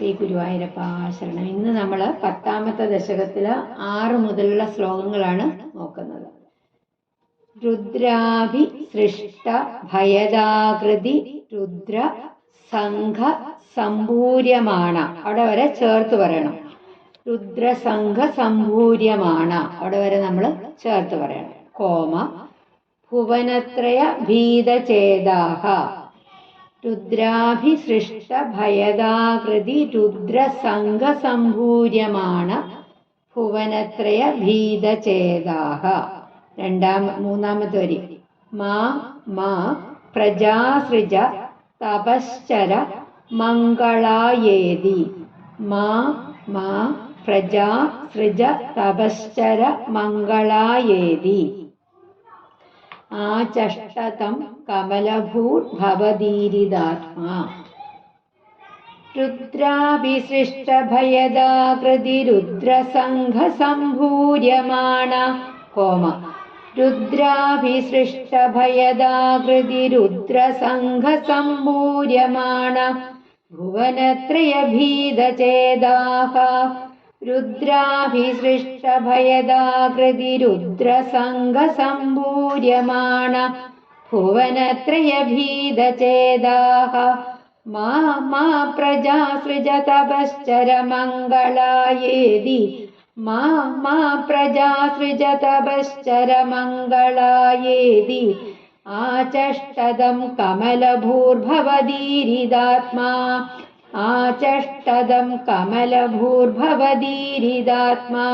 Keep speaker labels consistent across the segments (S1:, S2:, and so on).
S1: ശ്രീ ഗുരുവായൂരപ്പ ശരണം. ഇന്ന് നമ്മൾ 10ാമത്തെ ദശകത്തിലെ 6 മുതലുള്ള ശ്ലോകങ്ങളാണ് നോക്കുന്നത്. രുദ്രാഭി സൃഷ്ട ഭയദാകൃതി രുദ്ര സംഘ സംഭൂര്യമാണ്. അവിടെ വരെ ചേർത്ത് പറയണം. രുദ്രസംഘ സംഭൂര്യമാണ്. അവിടെ വരെ നമ്മൾ ചേർത്ത് പറയണം. കോമ ഭുവനത്രയ ഭീതചേതാഹ. രുദ്രാഭിസൃഷ്ട ഭയദാകൃതി രുദ്രസംഘ സംഭൂര്യമാണ് ഭുവനത്രയ ഭീതചേതാഹ. മൂന്നാമത്തെ വരി. മാ മാ പ്രജാസൃജ തപശ്ചര മംഗളായേതി. മാ മാ പ്രജാസൃജ തപശ്ചര മംഗളായേതി. ആചഷ്ടതം കമലഭൂർഭവദീരിതാത്മാ. രുദ്രാഭിസൃഷ്ട ഭയദാകൃതി രുദ്രസംഘ സംഭൂര്യമാണ. കോമ രുദ്രാഭിസൃഷ്ട ഭയദാകൃതി രുദ്രസംഘ സംഭൂര്യമാണ ഭുവനത്രയ ഭീതചേതാഹ. രുദ്രാഭിസൃഷ്ട ഭയദാകൃതി രുദ്രസംഘ സംഭൂര്യമാണ ഭുവനത്രയ ഭീതചേതാഹ. മാ മാ പ്രജാസൃജ തപശ്ചര മംഗളായേതി. മാ മാ പ്രജാസൃജ തപശ്ചര മംഗളായേതി. ആചഷ്ടതം കമലഭൂർഭവദീരിതാത്മാ. ആചഷ്ടതം കമലഭൂർഭവദീരിതാത്മാ.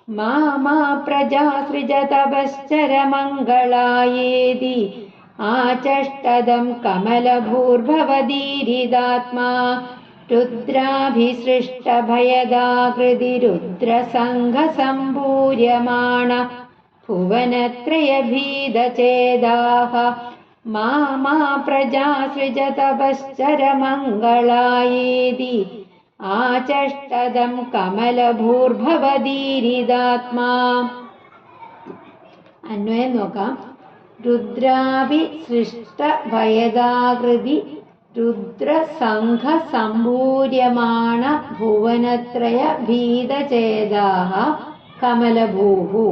S1: മാ മാ പ്രജാസൃജ തപശ്ചര മംഗളായേതി. ആചഷ്ടതം കമലഭൂർഭവദീരിതാത്മാ. രുദ്രാഭിസൃഷ്ട ഭയദാകൃതി രുദ്രസംഘ സംഭൂര്യമാണ ഭുവനത്രയ ഭീതചേതാഹ. മാ മാ പ്രജാസൃജ തപശ്ചര മംഗളായേതി. ആചഷ്ടതം കമലഭൂർഭവദീരിതാത്മാ. അന്വയം നോക്കാം. രുദ്രാഭിസൃഷ്ട ഭയദാകൃതി രുദ്രസംഘ സംഭൂര്യമാണ ഭുവനത്രയ ഭീതചേതാഹ കമലഭൂഹു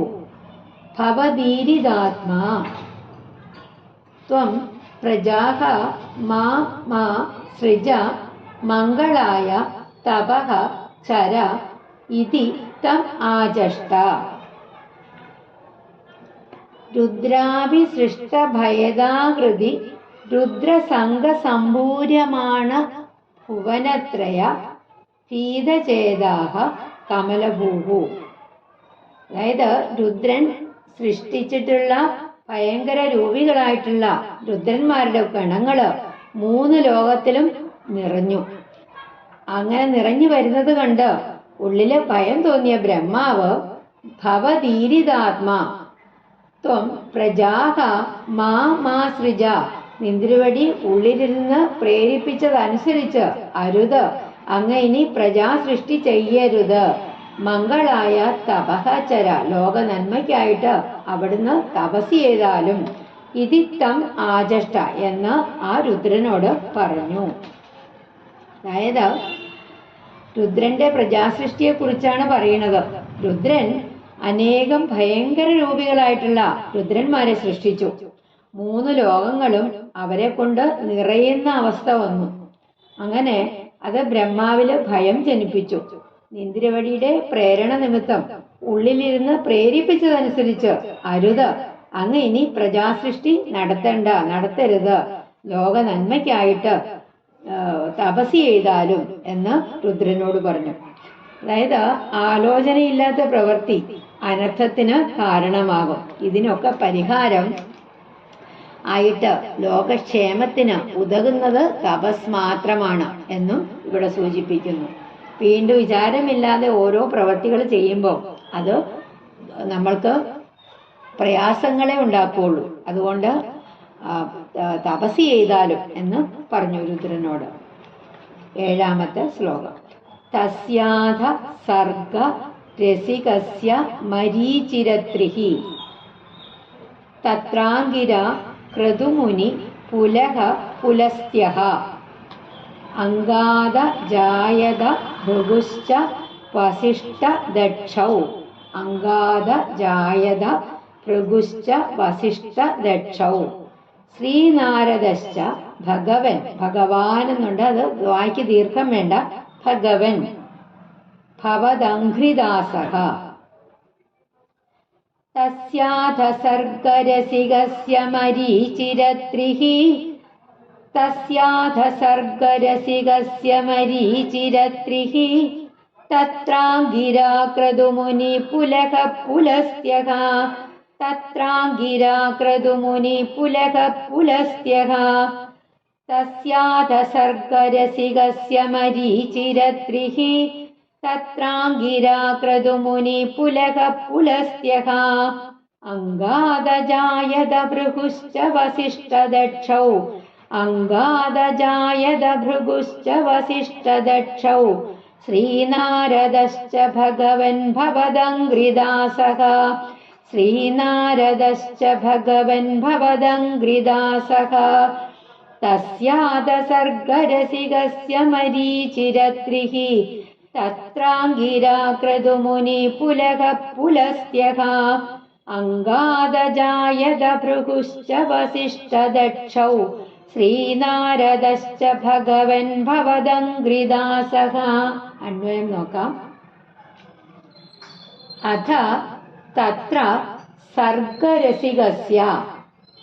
S1: ഭവദീരിതാത്മാ. ത്വം പ്രജാഃ മാ മാ സൃജ മംഗളായ തപഃ ചര ഇതി തം ആചഷ്ട. രുദ്രാഭിസൃഷ്ട ഭയദാകൃതി രുദ്രസംഘ സംഭൂര്യമാണ ഭുവനത്രയ ഭീതചേതാഹ കമലഭൂഹു. അതായത് രുദ്രൻ സൃഷ്ടിച്ചിട്ടുള്ള ഭയങ്കര രൂപികളായിട്ടുള്ള രുദ്രന്മാരുടെ ഗണങ്ങള് 3 ലോകത്തിലും നിറഞ്ഞു. അങ്ങനെ നിറഞ്ഞു വരുന്നത് കണ്ട് ഉള്ളില് ഭയം തോന്നിയ ബ്രഹ്മാവ് ഭവദീരിതാത്മാ. ത്വം പ്രജാഃ മാ മാ സൃജ. നിന്ദ്രുവടി ഉള്ളിലിരുന്ന് പ്രേരിപ്പിച്ചതനുസരിച്ച് അരുത്, അങ്ങ് ഇനി പ്രജാസൃഷ്ടി ചെയ്യരുത്. മംഗളായ തപഃചര. ലോക നന്മയ്ക്കായിട്ട് അവിടുന്ന് തപസ് ചെയ്താലും ഇതിത്തം ആചഷ്ട എന്ന് ആ രുദ്രനോട് പറഞ്ഞു. അതായത് രുദ്രന്റെ പ്രജാസൃഷ്ടിയെ കുറിച്ചാണ് പറയുന്നത്. രുദ്രൻ അനേകം ഭയങ്കര രൂപികളായിട്ടുള്ള രുദ്രന്മാരെ സൃഷ്ടിച്ചു. 3 ലോകങ്ങളും അവരെ കൊണ്ട് നിറയുന്ന അവസ്ഥ വന്നു. അങ്ങനെ അത് ബ്രഹ്മാവില് ഭയം ജനിപ്പിച്ചു. ഇന്ദ്രവടിയുടെ പ്രേരണ നിമിത്തം ഉള്ളിലിരുന്ന് പ്രേരിപ്പിച്ചതനുസരിച്ച് അരുത്, അങ്ങ് ഇനി പ്രജാസൃഷ്ടി നടത്തരുത്, ലോക നന്മയ്ക്കായിട്ട് തപസ് ചെയ്താലും എന്ന് രുദ്രനോട് പറഞ്ഞു. അതായത് ആലോചനയില്ലാത്ത പ്രവൃത്തി അനർത്ഥത്തിന് കാരണമാകും. ഇതിനൊക്കെ പരിഹാരം ആയിട്ട് ലോകക്ഷേമത്തിന് ഉതകുന്നത് തപസ് മാത്രമാണ് എന്നും ഇവിടെ സൂചിപ്പിക്കുന്നു. വീണ്ടും വിചാരമില്ലാതെ ഓരോ പ്രവൃത്തികൾ ചെയ്യുമ്പോൾ അത് നമ്മൾക്ക് പ്രയാസങ്ങളെ ഉണ്ടാക്കുകയുള്ളൂ. അതുകൊണ്ട് തപസ് ചെയ്താലും എന്ന് പറഞ്ഞു രുദ്രനോട്. 7ാമത്തെ ശ്ലോകം. തസ്യാധ സർഗ രസികസ്യ മരീചിരത്രിഹി തത്രാംഗിര ക്രതുമുനി പുലഹ പുലസ്ത്യഹ. അംഗാദ ജായത ഭൃഗുശ്ച വസിഷ്ഠ ദക്ഷൗ. അംഗാദ ജായത ഭൃഗുശ്ച വസിഷ്ഠ ദക്ഷൗ. ശ്രീനാരദശ്ച ഭഗവൻ. ഭഗവാൻ എന്നുണ്ട്, അത് വായിക്ക് ദീർഘം വേണ്ട. ഭഗവൻ. ഭവദംഘ്രിദാസഃ. തസ്യാഥ സർഗരസികസ്യ മരീചിരത്രിഃ. തസ്യാഥ സർഗരസികസ്യ മരീചിരത്രിഃ. തത്രാംഗിരാ ക്രതുമുനി പുലക പുലസ്ത്യഃ. തത്രാംഗിരാ ക്രതുമുനി പുലക പുലസ്ത്യഃ. തസ്യാഥ സർഗരസികസ്യ മരീചിരത്രിഃ. തത്രാംഗിരാ ക്രതുമുനി പുലക പുലസ്ത്യഃ. അംഗാദജായത ഭൃഗുശ്ച വസിഷ്ഠ ദക്ഷൗ. അംഗാദജായത ഭൃഗുശ്ച വസിഷ്ഠ ദക്ഷൗ. ശ്രീനാരദശ്ച ഭഗവൻ ഭവദംഘ്രിദാസഃ. ശ്രീനാരദശ്ച ഭഗവൻ ഭവദംഘ്രിദാസഃ. തസ്യാദ സർഗരസികസ്യ മരീചിരത്രിഃ. തത്രാംഗിരാ ക്രതുമുനി പുലക പുലസ്ത്യഃ. അംഗാദജായത ഭൃഗുശ്ച വസിഷ്ഠ ദക്ഷൗ. ശ്രീനാരദശ്ച ഭഗവൻ ഭവദംഘ്രിദാസഃ. അന്വയം നോക്കാം. അഥ തത്ര സർഗരസികസ്യ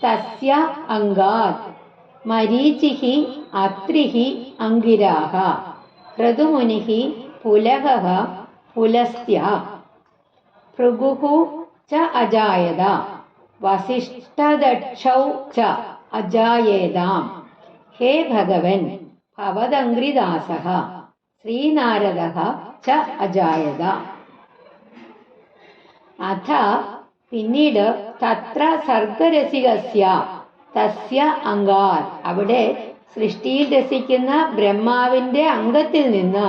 S1: തസ്യ അംഗാത് മരീചിഃ അത്രിഃ അംഗിരാഃ. ക്രതുമുനിഃ പുലകഃ പുലസ്ത്യ. ഭൃഗുഃ ച അജായത. വസിഷ്ഠദക്ഷൗ ച അജായേതാം. ഹേ ഭഗവൻ ഭവദംഘ്രിദാസഃ. ശ്രീനാരദഃ ച അജായത. അഥ പിന്നീട് തത്ര സർഗരസികസ്യ തസ്യ അംഗാത്, അവിടെ സൃഷ്ടിയിൽ രസിക്കുന്ന ബ്രഹ്മാവിന്റെ അംഗത്തിൽ നിന്ന്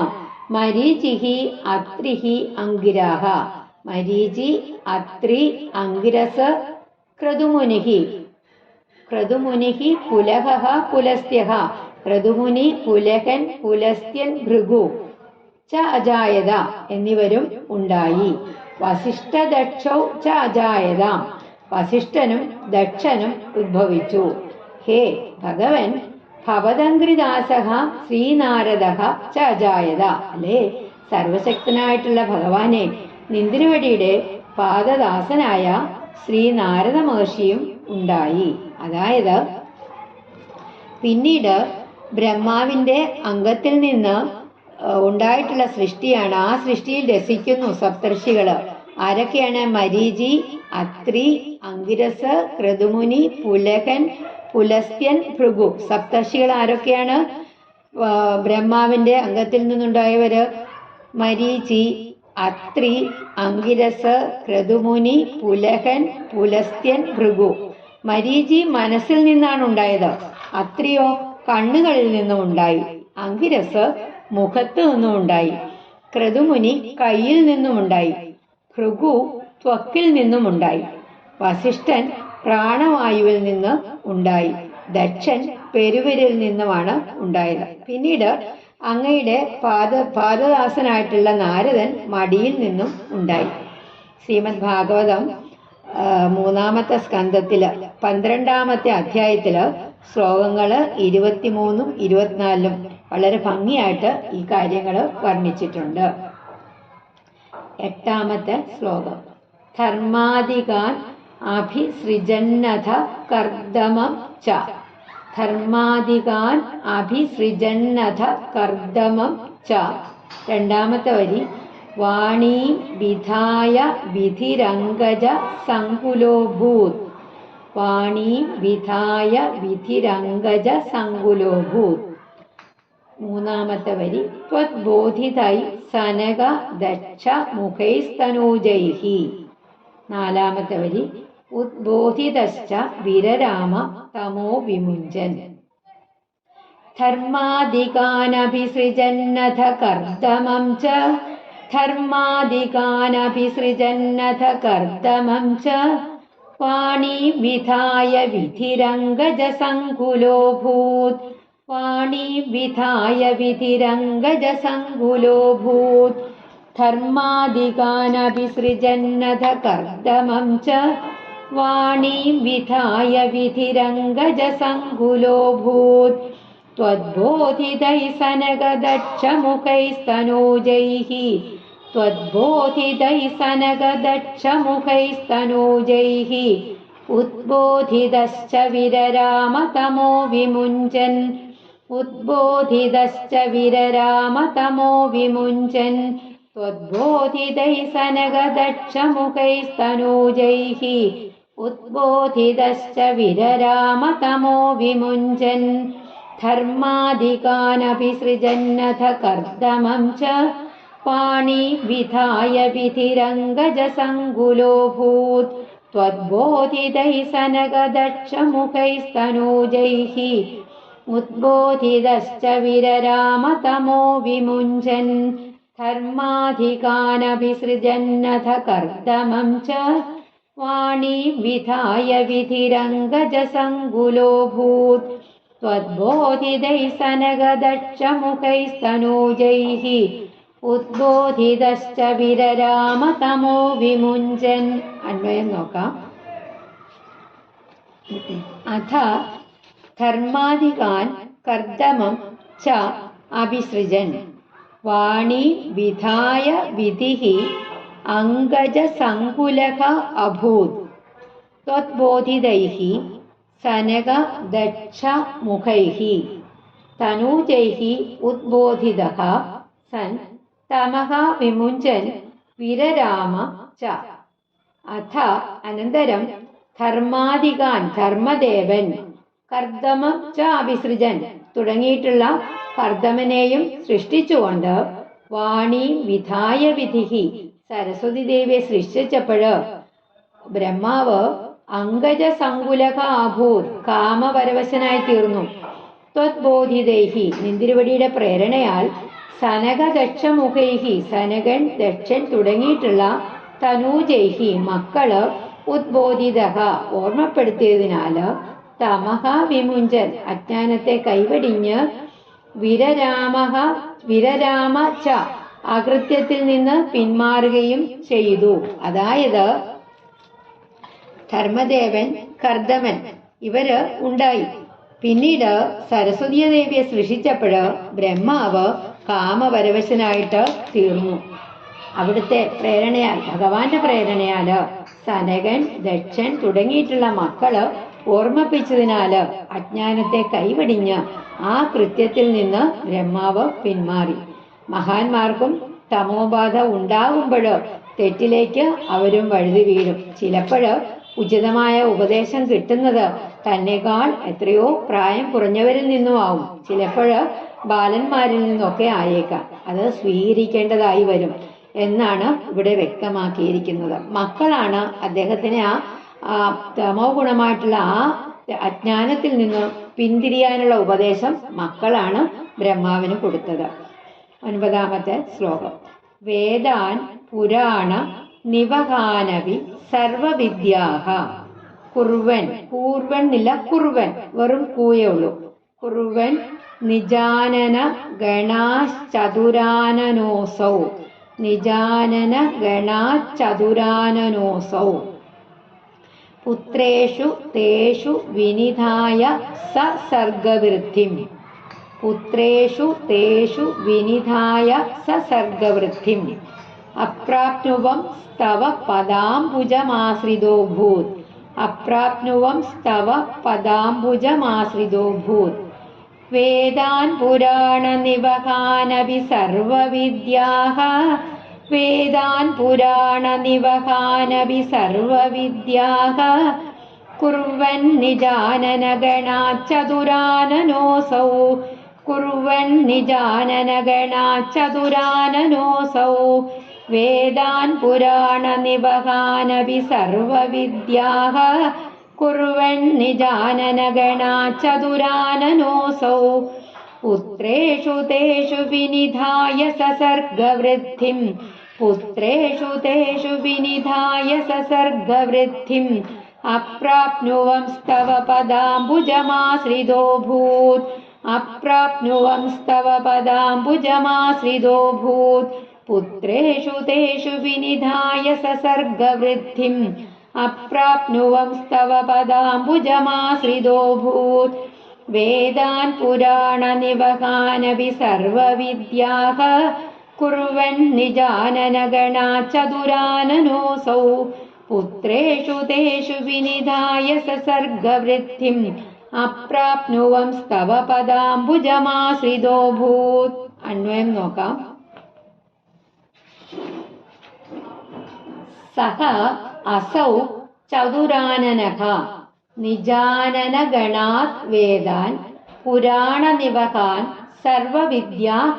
S1: മരീചിഃ അത്രിഃ അംഗിരാഃ. മരീചി, അത്രി, അംഗിരസ്, ക്രതുമുനിഃ. ക്രതുമുനിഃ പുലഹഃ പുലസ്ത്യഃ. ക്രതുമുനി, പുലഹൻ, പുലസ്ത്യൻ, ഭൃഗു ച അജായത എന്നിവരും ഉണ്ടായി. വസിഷ്ഠദക്ഷൗ ച അജായതാം. വസിഷ്ഠനും ദക്ഷനും ഉദ്ഭവിച്ചു. ഹേ ഭഗവൻ ഭവദംഘ്രിദാസഃ ശ്രീനാരദഃ ച അജായത. അല്ലേ, സർവശക്തനായിട്ടുള്ള ഭഗവാനെ, നിന്തിരുവടിയുടെ പാദദാസനായ ശ്രീനാരദ മഹർഷിയും ഉണ്ടായി. അതായത് പിന്നീട് ബ്രഹ്മാവിന്റെ അംഗത്തിൽ നിന്ന് ഉണ്ടായിട്ടുള്ള സൃഷ്ടിയാണ്. ആ സൃഷ്ടിയിൽ രസിക്കുന്നു സപ്തർഷികള്. ആരൊക്കെയാണ്? മരീചി, അത്രി, അംഗിരസ്, ക്രതുമുനി, പുലകൻ, പുലസ്ത്യൻ, ഭൃഗു. സപ്തർഷികൾ ആരൊക്കെയാണ്? ബ്രഹ്മാവിന്റെ അംഗത്തിൽ നിന്നുണ്ടായവര് മരീചി, അത്രി, അംഗിരസ്, ക്രതുമുനി, പുലഹൻ, പുലസ്ത്യൻ, ഭൃഗു. മരീചി മനസ്സിൽ നിന്നാണ് ഉണ്ടായത്. അത്രിയോ കണ്ണുകളിൽ നിന്നും ഉണ്ടായി. അംഗിരസ് മുഖത്ത് നിന്നും ഉണ്ടായി. ക്രതുമുനി കയ്യിൽ നിന്നുമുണ്ടായി. ഭൃഗു ത്വക്കിൽ നിന്നുമുണ്ടായി. വസിഷ്ഠൻ പ്രാണവായുവിൽ നിന്ന് ഉണ്ടായി. ദക്ഷൻ പെരുവിരിൽ നിന്നുമാണ് ഉണ്ടായത്. പിന്നീട് അങ്ങയുടെ പാദദാസനായിട്ടുള്ള നാരദൻ മടിയിൽ നിന്നും ഉണ്ടായി. ശ്രീമദ് ഭാഗവതം 3-ാമത്തെ സ്കന്ധത്തില് 12-ാമത്തെ അധ്യായത്തില് ശ്ലോകങ്ങള് 23-ഉം 24-ഉം വളരെ ഭംഗിയായിട്ട് ഈ കാര്യങ്ങൾ വർണ്ണിച്ചിട്ടുണ്ട്. 8-ാമത്തെ ശ്ലോകം. ധർമാദികാൻ അഭിസൃജന്നഥ കർദമം ച. ധർമാദികാൻ അഭിസൃജന്നഥ കർദമം ച. 2-ാമത്തെ വരി. വാണീ വിധായ വിധിരംഗജ സങ്കുലോഭൂത്. വാണീ വിധായ വിധിരംഗജ സങ്കുലോഭൂത്. 3-ാമത്തെ വരി. ത്വദ്ബോധിതൈ സനക ദക്ഷ മുഖൈസ്തനൂജൈഃ. 4-ാമത്തെ വരി. ഉദ്ബോധിതശ്ച വിരരാമ തമോ വിമുഞ്ചൻ. ധർമാദികാനഭിസൃജന്നഥ കർദമം ച. ധർമാദികാനഭിസൃജന്നഥ കർദമം ച. വാണീ വിധായ വിധിരംഗജ സങ്കുലോഭൂത്. वाणीं विधाय विधिरङ्गजसङ्कुलोऽभूत् धर्मादिकानभिसृजन्नथ कर्दमं च वाणीं विधाय विधिरङ्गजसङ्कुलोऽभूत् त्वद्बोधितैः सनकदक्षमुखैस्तनूजैः त्वद्बोधितैः सनकदक्षमुखैस्तनूजैः उद्बोधितश्च विररामतमो विमुञ्चन् उद्बोधितश्च विररामतमो विमुञ्चन् त्वद्बोधितैः सनकदक्षमुखैस्तनूजैः उद्बोधितश्च विररामतमो विमुञ्चन् धर्मादिकानभिसृजन्नथ कर्दमं च वाणीं विधाय विधिरङ्गजसङ्कुलोऽभूत् त्वद्बोधितैः सनकदक्षमुखैस्तनूजैः उद्बोधितश्च विररामतमो विमुञ्चन् धर्मादिकानभिसृजन्नथ कर्दमं च वाणीं विधाय विधिरङ्गजसङ्कुलोऽभूत् त्वद्बोधितैः सनकदक्षमुखैस्तनूजैः उद्बोधितश्च विररामतमो विमुञ्चन्. अन्वയം നോക്കാം. अथ धर्मादिकान् कर्दमं च अभिसृजन् वाणी विधाय विधिः अङ्गजसङ्कुलः अभूत् त्वद्बोधितैः सनकदक्षमुखैः तनूजैः उद्बोधितः सन् तमः विमुञ्चन् विरराम च. अथ अनन्तरं ധർമാദികാൻ ധർമ്മദേവൻ കർദമം ച അഭിസൃജൻ തുടങ്ങിയിട്ടുള്ള കർദമനെയും സൃഷ്ടിച്ചുകൊണ്ട് വാണി വിധായ വിധിഹി സരസ്വതി ദേവിയെ സൃഷ്ടിച്ചപ്പോഴ് ബ്രഹ്മാവ് അങ്കജ സങ്കുലക അഭൂത് കാമപരവശനായി തീർന്നു. ത്വദ്ബോധിതൈഹി നിന്തിരുവടിയുടെ പ്രേരണയാൽ സനകദക്ഷമുഖൈഹി സനകൻ ദക്ഷൻ തുടങ്ങിയിട്ടുള്ള തനൂജൈഹി മക്കള് ഉദ്ബോധിതഃ ഓർമ്മപ്പെടുത്തിയതിനാല് തമഹ വിമുഞ്ചൻ അജ്ഞാനത്തെ കൈവടിഞ്ഞ് വിരരാമ ച അകൃത്യത്തിൽ നിന്ന് പിന്മാറുകയും ചെയ്തു. അതായത് ധർമ്മദേവൻ കർദമൻ ഇവര് ഉണ്ടായി. പിന്നീട് സരസ്വതി ദേവിയെ സൃഷ്ടിച്ചപ്പോഴ് ബ്രഹ്മാവ് കാമപരവശനായിട്ട് തീർന്നു. അവിടുത്തെ പ്രേരണയാൽ ഭഗവാന്റെ പ്രേരണയാല് സനകൻ ദക്ഷൻ തുടങ്ങിയിട്ടുള്ള മക്കള് ഓർമ്മിപ്പിച്ചതിനാല് അജ്ഞാനത്തെ കൈവടിഞ്ഞ് ആ കൃത്യത്തിൽ നിന്ന് ബ്രഹ്മാവ് പിന്മാറി. മഹാന്മാർക്കും തമോബാധ ഉണ്ടാകുമ്പോഴ് തെറ്റിലേക്ക് അവരും വഴുതി വീഴും. ചിലപ്പോഴ് ഉചിതമായ ഉപദേശം കിട്ടുന്നത് തന്നെക്കാൾ എത്രയോ പ്രായം കുറഞ്ഞവരിൽ നിന്നും ആവും. ചിലപ്പോഴ് ബാലന്മാരിൽ നിന്നൊക്കെ ആയേക്കാം. അത് സ്വീകരിക്കേണ്ടതായി വരും എന്നാണ് ഇവിടെ വ്യക്തമാക്കിയിരിക്കുന്നത്. മക്കളാണ് അദ്ദേഹത്തിന് ആ തമോ ഗുണമായിട്ടുള്ള ആ അജ്ഞാനത്തിൽ നിന്ന് പിന്തിരിയാനുള്ള ഉപദേശം മക്കളാണ് ബ്രഹ്മാവിന് കൊടുത്തത്. 9ാമത്തെ ശ്ലോകം. വേദാൻ പുരാണ നിവഹാനവി സർവവിദ്യാഹ കുർവൻ കൂർവൻ ഇല്ല കുർവൻ വെറും കൂയേ ഉള്ളൂ. കുർവൻ നിജാനന ഗണാശ്ചതുരാനനോസൗ നിജാനന ഗണാചതുരാനനോസൗ പുത്രേഷു തേഷു വിനിധായ സസർഗവൃദ്ധിം പുത്രേഷു തേഷു വിനിധായ സസർഗവൃദ്ധിം അപ്രാപ്നുവം സ്തവ പദാംബുജമാശ്രിതോഭൂത് അപ്രാപ്നുവം സ്തവ പദാംബുജമാശ്രിതോഭൂത് വേദാൻ പുരാണ നിവഹാനവി സർവവിദ്യാഃ വേദാൻ പുരാണ നിവഹാനവി സർവവിദ്യാഃ കുർവൻ നിജാനന ഗണാചതുരാനനോസൗ കുർവൻ നിജാനന ഗണാചതുരാനനോസൗ വേദാൻ പുരാണ നിവഹാനവി സർവവിദ്യാഃ കുർവൻ നിജാനന ഗണാചതുരാനനോസൗ പുത്രേഷു തേഷു വിനിധായ സസർഗവൃദ്ധിം പുത്രേഷു തേഷു വിനിധായ സസർഗവൃദ്ധിം അപ്രാപ്നുവം സ്തവ പദാംബുജമാശ്രിതോഭൂത് അപ്രാപ്നുവംസ്തവ പദാംബുജമാശ്രിതോഭൂത് പുത്രേഷു തേഷു വിനിധായ സസർഗവൃദ്ധിം അപ്രാപ്നുവംസ്തവ പദാംബുജമാശ്രിതോഭൂത് വേദാൻ പുരാണനിവഹാനപി സർവവിദ്യാഃ കുർവൻ നിജാനനഗണാ ചതുരാനനോസൗ പുത്രേഷു തേഷു വിനിധായ സസർഗവൃദ്ധിം അപ്രാപ്നുവംസ്തവ പദാംബുജമാശ്രിതോഭൂത്. അന്വയം നോക്കാം. സഹ അസൗ ചതുരാനനഃ നിജാനനഗണാത് വേദാൻ പുരാണനിവഹാൻ സർവവിദ്യാഃ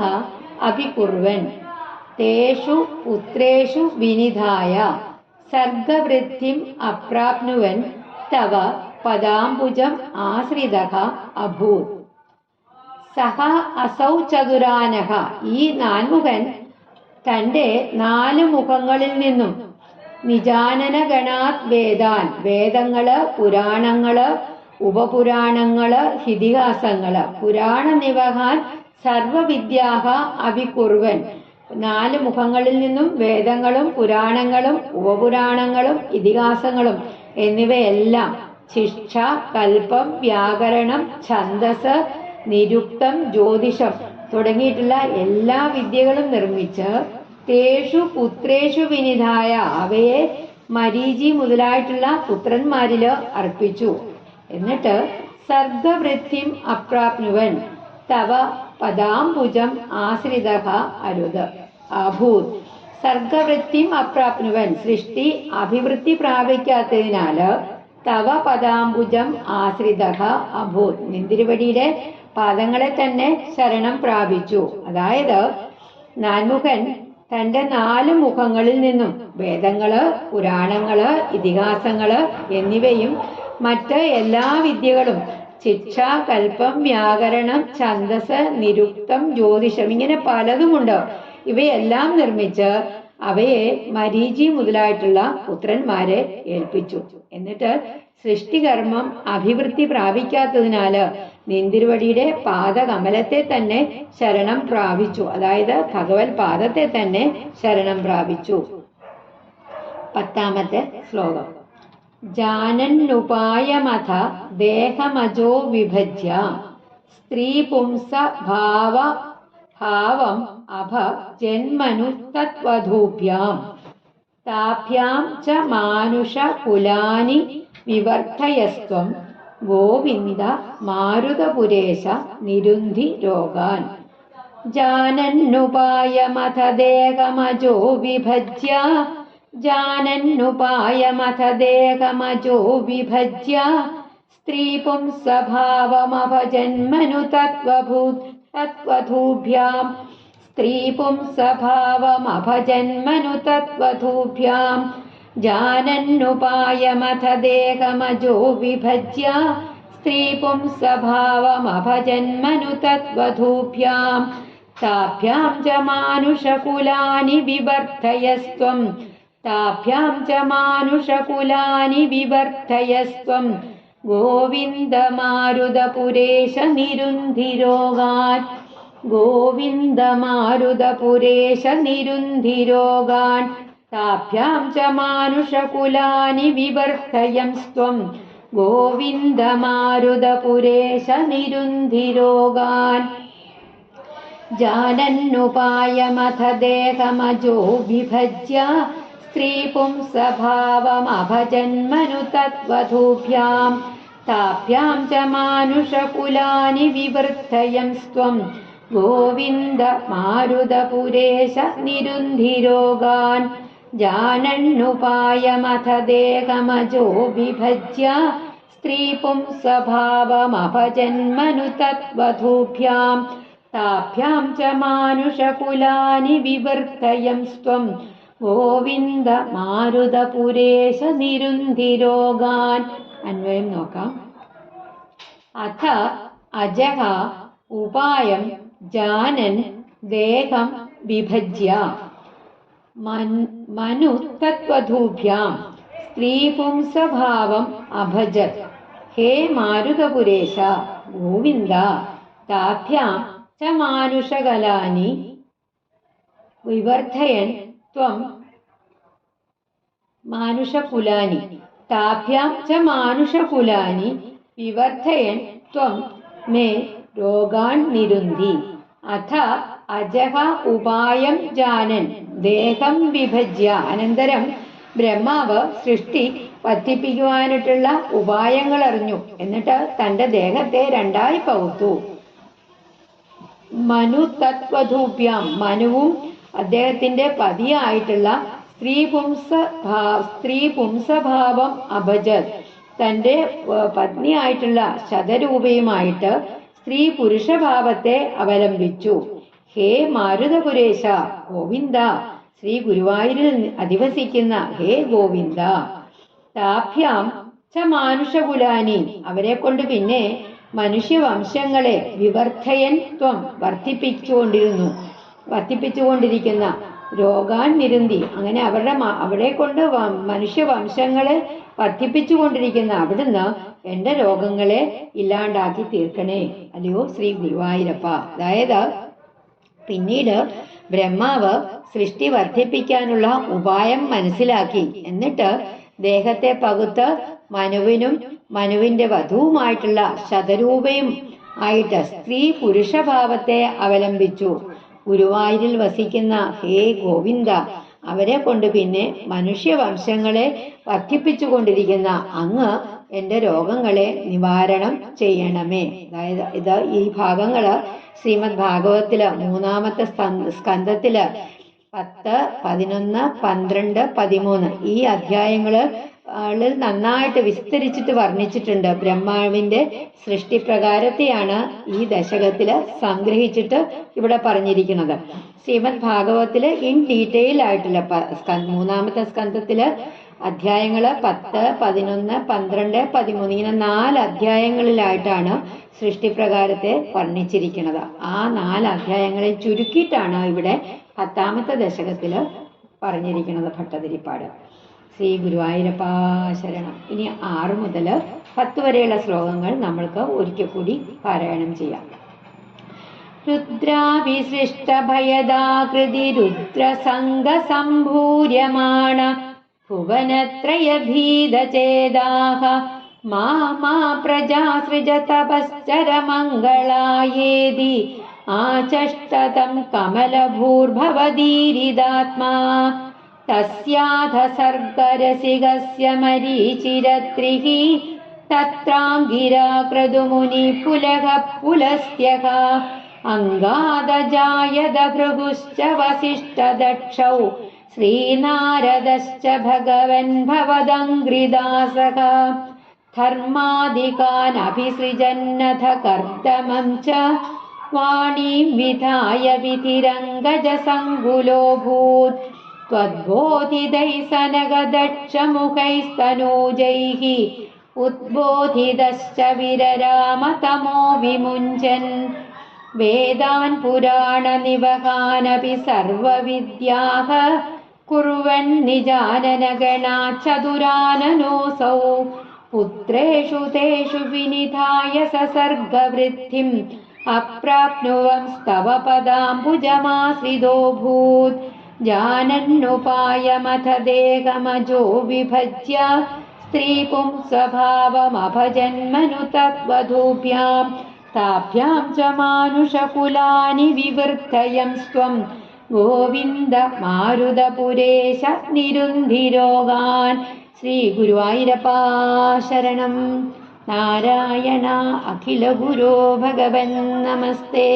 S1: അഭികുർവൻ തേഷു പുത്രേഷു വിനിധായ സർഗവൃദ്ധിം അപ്രാപ്നുവൻ തവ പദാംബുജം ആശ്രിതഃ അഭൂത്. സഹ അസൗ ചതുരാനഃ ഈ നാൻമുഖൻ തന്റെ 4 മുഖങ്ങളിൽ നിന്നും നിജാനനഗണാത് വേദാൻ വേദങ്ങള് പുരാണങ്ങള് ഉപപുരാണങ്ങള് ഇതിഹാസങ്ങള് പുരാണ നിവഹാൻ സർവവിദ്യാഃ അഭികുർവൻ 4 മുഖങ്ങളിൽ നിന്നും വേദങ്ങളും പുരാണങ്ങളും ഉപപുരാണങ്ങളും ഇതിഹാസങ്ങളും എന്നിവയെല്ലാം ശിക്ഷ കൽപ്പം വ്യാകരണം ഛന്ദസ് നിരുക്തം ജ്യോതിഷം തുടങ്ങിയിട്ടുള്ള എല്ലാ വിദ്യകളും നിർമ്മിച്ച് തേഷു പുത്രേഷു വിനിധായ അവയെ മരീചി മുതലായിട്ടുള്ള പുത്രന്മാരില് അർപ്പിച്ചു. എന്നിട്ട് സർഗവൃദ്ധിം അപ്രാപ്നുവൻ തവ പദാംബുജം ആശ്രിതഃ അഭൂത്. സർഗവൃദ്ധിം അപ്രാപ്നുവൻ സൃഷ്ടി അഭിവൃദ്ധി പ്രാപിക്കാത്തതിനാല് തവ പദാംബുജം ആശ്രിതഃ അഭൂത് നിന്തിരുവടിയുടെ പാദങ്ങളെ തന്നെ ശരണം പ്രാപിച്ചു. അതായത് നാൻമുഖൻ തന്റെ 4 മുഖങ്ങളിൽ നിന്നും വേദങ്ങള് പുരാണങ്ങള് ഇതിഹാസങ്ങള് എന്നിവയും മറ്റ് എല്ലാ വിദ്യകളും ശിക്ഷ കൽപ്പം വ്യാകരണം ഛന്ദസ് നിരുക്തം ജ്യോതിഷം ഇങ്ങനെ പലതുമുണ്ട്. ഇവയെല്ലാം നിർമ്മിച്ച് അവയെ മരീചി മുതലായിട്ടുള്ള പുത്രന്മാരെ ഏൽപ്പിച്ചു. എന്നിട്ട് സൃഷ്ടികർമ്മം അഭിവൃദ്ധി പ്രാപിക്കാത്തതിനാല് നിന്തിരുവടിയുടെ പാദകമലത്തെ തന്നെ ശരണം പ്രാപിച്ചു. അതായത് ഭഗവത് പാദത്തെ തന്നെ ശരണം പ്രാപിച്ചു. 10ാമത്തെ ശ്ലോകം. ജാനന്നുപായമഥ ദേഹമജോ വിഭജ്യ സ്ത്രീ പുംസ ഭാവം അഭ ജന്മനു തത്വധൂഭ്യാം താഭ്യാം ച മാനുഷ കുലാനി വിവർദ്ധയസ്ത്വം ഗോവിന്ദ മാരുതപുരേശ നിരുന്ധി രോഗാൻ. ജാനന്നുപായമഥ ദേഹമജോ വിഭജ്യ ജാനന്നുപായമഥ ദേഹമജോ വിഭജ്യ സ്ത്രീ പുംസഭാവമഭ ജന്മനു തത്വധൂഭ്യാം സ്ത്രീ പുംസഭാവമഭ ജന്മനു തത്വധൂഭ്യാം. ജാനന്നുപായമഥ ദേഹമജോ വിഭജ്യ സ്ത്രീ പുംസഭാവമഭ ജന്മനു തത്വധൂഭ്യാം താഭ്യാം ച മാനുഷകുലാനി വിവർദ്ധയസ്ത്വം താഭ്യാം ച മാനുഷകുലാനി വിവർദ്ധയസ്ത്വം ഗോവിന്ദ മാരുതപുരേശ നിരുന്ധി രോഗാൻ. ഗോവിന്ദ മാരുതപുരേശ നിരുന്ധി രോഗാൻ. താഭ്യാം ച മാനുഷകുലാനി വിവർദ്ധയംസ്ത്വം ഗോവിന്ദ മാരുതപുരേശ നിരുന്ധി രോഗാൻ. ജാനന്നുപായമഥ ദേഹമജോ വിഭജ്യ സ്ത്രീ പുംസഭാവമഭ ജന്മനു തത്വധൂഭ്യാം താഭ്യാം ച മാനുഷകുലാനി വിവർദ്ധയംസ്ത്വം ഗോവിന്ദ മാരുതപുരേശ നിരുന്ധി രോഗാൻ. ജാനന്നുപായമഥ ദേഹമജോ വിഭജ്യ സ്ത്രീ പുംസഭാവമഭ ജന്മനു തത്വധൂഭ്യാം താഭ്യാം ച മാനുഷകുലാനി വിവർദ്ധയംസ്ത്വം ഗോവിന്ദ മാരുതപുരേശ നിരുന്ധി രോഗാൻ. അന്വയം നോക്കാം. അഥ അജഹ ഉപായം ജാനൻ ദേഹം വിഭജ്യ മനു തത്വധൂഭ്യാം സ്ത്രീപുംസഭാവം അഭജത്. ഹേ മാരുതപുരേശ ഗോവിന്ദ താഭ്യാം ച മാനുഷകലാനി വിവർദ്ധയൻ ത്വം മാനുഷകുലാനി താഭ്യാം ച മാനുഷകുലാനി വിവർദ്ധയൻ ത്വം മേ രോഗാൻ നിരുന്ധി അഥ അജഹ ഉപായം ജാനൻ ദേഹം വിഭജ്യ. അനന്തരം ബ്രഹ്മാവ് സൃഷ്ടി വർദ്ധിപ്പിക്കുവാനായിട്ടുള്ള ഉപായങ്ങൾ അറിഞ്ഞു. എന്നിട്ട് തന്റെ ദേഹത്തെ രണ്ടായി പകുത്തു. മനു തത്വധൂഭ്യാം മനുവും അദ്ദേഹത്തിന്റെ പതിയായിട്ടുള്ള സ്ത്രീ പുംസഭാവം അഭജത് തന്റെ പത്നിയായിട്ടുള്ള ശതരൂപയുമായിട്ട് സ്ത്രീ പുരുഷഭാവത്തെ അവലംബിച്ചു. ഹേ മാരുതപുരേശ ഗോവിന്ദ, ശ്രീ ഗുരുവായൂരിൽ അധിവസിക്കുന്ന ഹേ ഗോവിന്ദ. താഭ്യാം ച മാനുഷകുലാനി അവരെ കൊണ്ട് പിന്നെ മനുഷ്യവംശങ്ങളെ വിവർദ്ധയൻ ത്വം വർദ്ധിപ്പിച്ചുകൊണ്ടിരിക്കുന്ന രോഗാൻ നിരുന്തി അങ്ങനെ അവരെ കൊണ്ട് മനുഷ്യവംശങ്ങളെ വർദ്ധിപ്പിച്ചുകൊണ്ടിരിക്കുന്ന അവിടുന്ന് എന്റെ രോഗങ്ങളെ ഇല്ലാണ്ടാക്കി തീർക്കണേ അല്ലയോ ശ്രീ ഗുരുവായൂരപ്പ. അതായത് പിന്നീട് ബ്രഹ്മാവ് സൃഷ്ടി വർദ്ധിപ്പിക്കാനുള്ള ഉപായം മനസ്സിലാക്കി. എന്നിട്ട് ദേഹത്തെ പകുത്ത് മനുവിനും മനുവിന്റെ വധുവുമായിട്ടുള്ള ശതരൂപയും ആയിട്ട് സ്ത്രീ പുരുഷഭാവത്തെ അവലംബിച്ചു. ഗുരുവായൂരിൽ വസിക്കുന്ന ഹേ ഗോവിന്ദ, അവരെ കൊണ്ട് പിന്നെ മനുഷ്യവംശങ്ങളെ വർദ്ധിപ്പിച്ചുകൊണ്ടിരിക്കുന്ന അങ്ങ് എന്റെ രോഗങ്ങളെ നിവാരണം ചെയ്യണമേ. അതായത് ഈ ഭാഗങ്ങള് ശ്രീമദ് ഭാഗവത്തില് 3-ാമത്തെ സ്കന്ധത്തില് 10, 11, 12, 13 ഈ അധ്യായങ്ങളിൽ നന്നായിട്ട് വിസ്തരിച്ചിട്ട് വർണ്ണിച്ചിട്ടുണ്ട്. ബ്രഹ്മാവിന്റെ സൃഷ്ടിപ്രകാരത്തെയാണ് ഈ ദശകത്തില് സംഗ്രഹിച്ചിട്ട് ഇവിടെ പറഞ്ഞിരിക്കുന്നത്. ശ്രീമദ് ഭാഗവത്തില് ഇൻ ഡീറ്റെയിൽ ആയിട്ടുള്ള 3-ാമത്തെ സ്കന്ധത്തില് അധ്യായങ്ങള് 10, 11, 12, 13 ഇങ്ങനെ 4 അധ്യായങ്ങളിലായിട്ടാണ് സൃഷ്ടിപ്രകാരത്തെ വർണ്ണിച്ചിരിക്കുന്നത്. ആ 4 അധ്യായങ്ങളെ ചുരുക്കിയിട്ടാണ് ഇവിടെ 10-ാമത്തെ ദശകത്തില് പറഞ്ഞിരിക്കുന്നത് ഭട്ടതിരിപ്പാട്. ശ്രീ ഗുരുവായൂരപ്പാ ശരണം. ഇനി 6 മുതൽ 10 വരെയുള്ള ശ്ലോകങ്ങൾ നമ്മൾക്ക് ഒരിക്കൽ കൂടി പാരായണം ചെയ്യാം. രുദ്രാഭിസൃഷ്ടഭയദാകൃതി രുദ്രസംഗസംഭൂര്യമാണ ഭുവനത്രയഭീതചേതാഃ മാ പ്രജാസൃജതപശ്ചരമംഗളായേതി ആചഷ്ടതം കമലഭൂർഭവദീരിതാത്മാ തസ്യാധ സർഗരസികസ്യ മരീചിരത്രിഃ തത്രാംഗിരാ ക്രതുമുനി പുലഃ പുലസ്ത്യഃ അംഗാദജായത ഭൃഗുശ്ച വസിഷ്ഠദക്ഷൗ ശ്രീനാരദശ്ച ഭഗവൻ ഭവദംഘ്രിദാസഃ ധർമാദികാനഭിസൃജന്നഥ കർദമം ച വാണീം വിധായ വിധിരംഗജസംകുലോഭൂത് ത്വദ്ബോധിതൈ സനകദക്ഷമുഖൈസ്തനൂജൈഃ ഉദ്ബോധിതശ്ച വിരരാമ തമോ വിമുഞ്ചൻ വേദാൻ പുരാണനിവഹാനപി സർവവിദ്യാഃ കുർവൻ നിജാനനഗണാ ചതുരാനനോസൗ പുത്രേഷു തേഷു വിനിധായ സസർഗവൃദ്ധിം അപ്രാപ്നുവംസ്തവ പദാംബുജമാശ്രിതോഭൂത് ജാനന്നുപായമഥ ദേഹമജോ വിഭജ്യ സ്ത്രീപുംസ്വഭാവമഭജന്മനു തദ്വധൂഭ്യാം താഭ്യാം ച മാനുഷകുലാനി വിവൃദ്ധയം സ്വം ഗോവിന്ദ മാരുതപുരേശ നിരുന്ധിരോഗാൻ. ശ്രീ ഗുരുവായൂരപ്പാ ശരണം. നാരായണ അഖില ഗുരോ ഭഗവൻ നമസ്തേ.